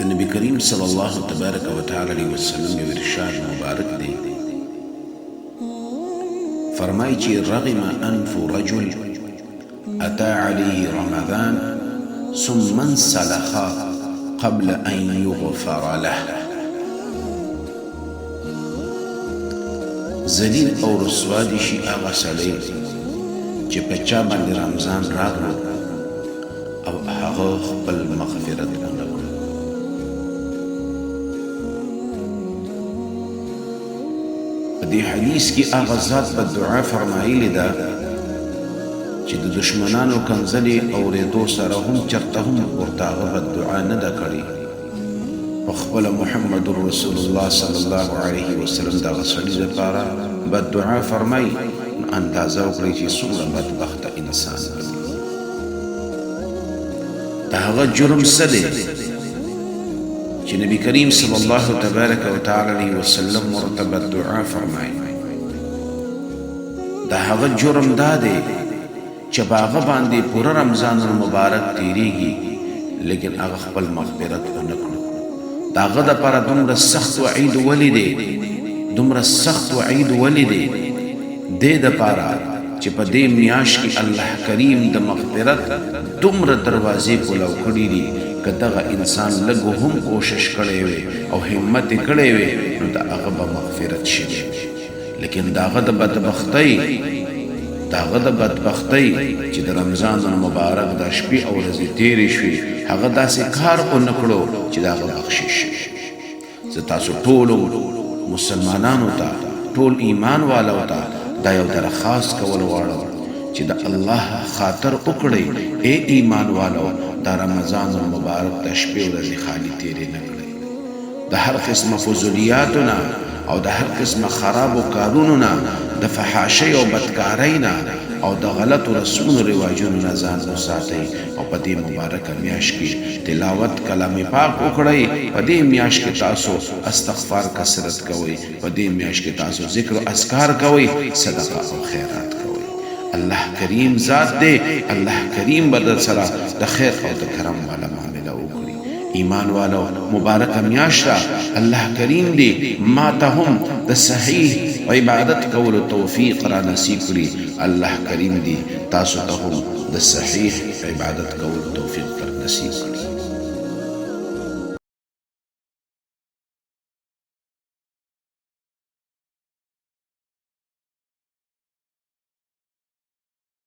النبي كريم صلى الله تبارك وتعالى عليه وسلم ارشاد مبارك دي فرمائي چی رغم أنف رجل أتى عليه رمضان ثم انسلخ قبل أن يغفر له. ذلیل او رسوا دي شي هغه سړی چې په چا باندې رمضان راغلو او هغه خپل مغفرت ونه کړ. په دې حدیث کې هغه ذات په دعا فرمایلې ده چې د دشمنانو کنځلې اورېدو سره هم چرته هم ورته هغه بددعا نه ده کړې. خپل محمد رسول الله صلی الله علیه وسلم دغه سړي لپاره بددعا فرمایي، اندازه وکړئ چې څومره بدبخته انسان دی. د هغه جرم څه دی چې نبي کریم صلی الله تبارک وتعالی علیه وسلم ورته بددعا فرمایي؟ د هغه جرم دا دی چې په هغه باندې پوره رمضان المبارک تیریږي لیکن هغه خپل مغفرت ونه کړي. داغه د پر دومره سخت وعید ولې دی، دومره سخت وعید ولې دی؟ دې د پاره چې په دې میاشت کې الله کریم د مغفرت دومره دروازې کولاو کړي دي که دغه انسان لږ هم کوشش کړی وي او همت یې کړی وي نو د هغه به مغفرت شوی. لیکن داغه د بدبختۍ چې د رمضان المبارک د شپې او ورځې تیرې شوې هغه داسې کار ونه کړو چې د هغه بخشش شي. زه تاسو ټولو مسلمانانو ته، ټول ایمان والو ته دا یو درخواست کول غواړم چې د الله خاطر وکړئ ای ایمان والو دا رمضان المبارک د شپې ورځې خالی تیرې نه کړئ. د هر قسمه فضولیاتو نه او د هر قسمه خرابو کارونو نه، د فحاشۍ او بدکارۍ نه او د غلطو رسمونو رواجونو نه ځان وساتئ او په دې مبارکه میاشت کې تلاوت کلام پاک وکړئ. په دې میاشت کې تاسو استغفار کثرت کوئ، په دې میاشت کې تاسو ذکر او اذکار کوئ، صدقه او خیرات کوئ. الله کریم ذات دی، الله کریم به در سره د خیر او د کرم والا معامله وکړي. ایمان والو مبارکه میاشت الله کریم دی ما ته هم د صحیح عبادت کولو توفیق را نصیب کړي. الله کریم دی تاسو ته هم د صحیح عبادت کولو توفیق را نصیب کړي.